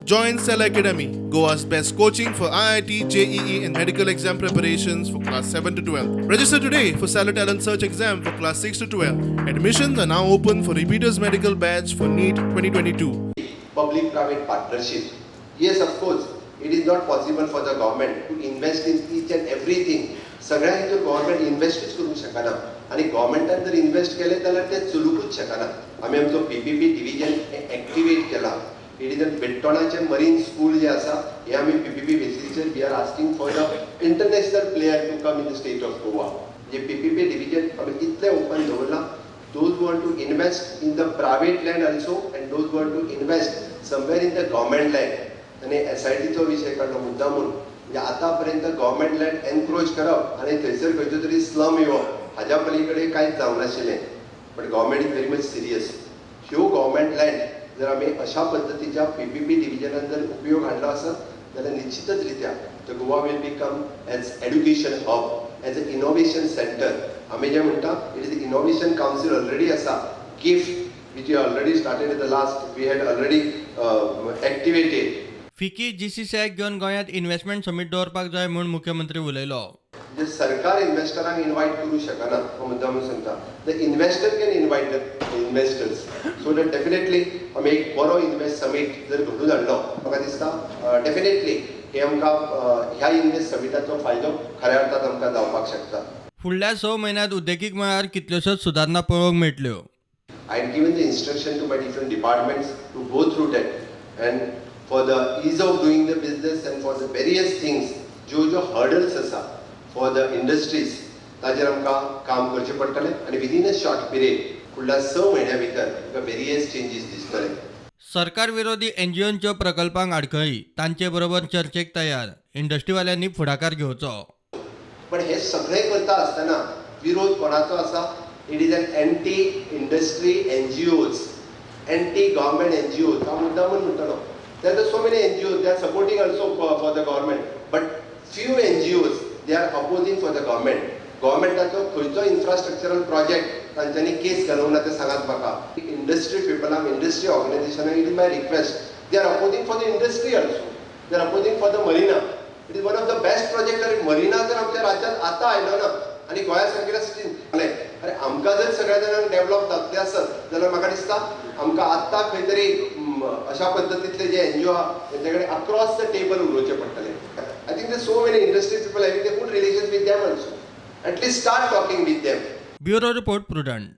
Join Cell Academy, Goa's best coaching for IIT, JEE, and medical exam preparations for class 7 to 12. Register today for Cell Talent Search exam for class 6 to 12. Admissions are now open for repeaters medical batch for NEET 2022. Public-private partnership. Yes, of course, it is not possible for the government to invest in each and everything. सगळ्या हेतून government इन्व्हेस्टच करू शकना आणि गव्हर्नमेंटान जर invest केले जाल्यार ते चलूकूच शकना. आमी आमचो पीपीपी डिव्हिजन एक्टिवेट केला. इट इज बेट्टोणाचे मरीन स्कूल जे आसा हे आमी पीपीपी बेसिसचेर we are asking for the international player to come in the state of Goa. जे पीपीपी डिव्हिजन आमी इतले ओपन दवरला. Those who want to invest in the private land also and those who want to invest somewhere in the government land. आणि SITचो विषय काढलो मुद्दा म्हणून म्हणजे आतापर्यंत गव्हर्नमेंट लँड एनक्रोच करप आणि थंयसर खंयचो तरी स्लम येवप हाज्या पलीकडे कांयच जावं नाशिल्लें. But government is very much serious. ह्यो गव्हर्नमेंट लँड जर आमी अशा पद्दतीच्या पीपीपी डिव्हिजनान जर उपयोग हाडलो आसत जाल्यार निश्चितच रित्या the Goa will become as education hub, as a innovation centre. आमी जे म्हणटा it is innovation council already आसा. Gift which we already started in the last we had already activated. FICCI GCCI घेवन गोंयांत इन्व्हेस्टमेंट समीट दवरपाक जाय म्हूण मुख्यमंत्री उलयलो. जे सरकार इन्व्हेस्टरांक इन्वाइट करू शकना हो मुद्दा म्हणून सांगता. The investor can invite the investors. So that definitely आमी एक बरो इन्व्हेस्ट समीट जर घडून हाडलो म्हाका दिसता डेफिनेटली हे आमकां ह्या इन्व्हेस्ट समिटाचो फायदो खऱ्या अर्थान आमकां जावपाक शकता. फुडल्या 6 म्हयन्यांत उद्देगीक मळार कितल्योशोच सुदारणा पळोवंक मेळटल्यो. I had given the instruction to my different departments to go through that and for the ease of doing the business and for the various things जो hurdles आसा for the industries ताजेर आमकां काम करचें पडटलें आनी within a short period फुडल्या 6 म्हयन्या भितर various changes दिसतले. सरकार विरोधी NGOंच्यो प्रकल्पांक आडखळी तांचे बरोबर चर्चेक तयार. इंडस्ट्रीवाल्यांनी फुडाकार घेवचो. पण हे सगळें करता आसतना विरोध कोणाचो आसा? It is an anti industry NGOs, anti government NGOs. हा मुद्दा म्हणून म्हणटलो. There are so many NGOs, they are supporting also for the government, but few NGOs, they are opposing for the government. गव्हर्नमेंटाचो खंयचो इन्फ्रास्ट्रक्चरल प्रोजेक्ट तांच्यांनी केस घालूंक ना ते सांगात म्हाका. इंडस्ट्री पीपलांक, इंडस्ट्री ऑर्गनायझेशनाक it is my request. They are opposing for the industry also. They are opposing for the marina. It is one of the best project. जर मरिना जर आमच्या राज्यांत आतां आयलो ना आणि गोंया सारकेल्या सिटीन अरे आमकां जर सगळ्या जाणांक डेव्हलप जातले आसत जाल्यार म्हाका दिसता आमकां आत्तां खंय तरी अशा पद्दतींतले जे NGO आहा तेंचे कडेन अक्रॉस द टेबल उलोवचें पडटलें. I think so many industries people having the good relations with them also. At least start talking with them. Bureau report prudent.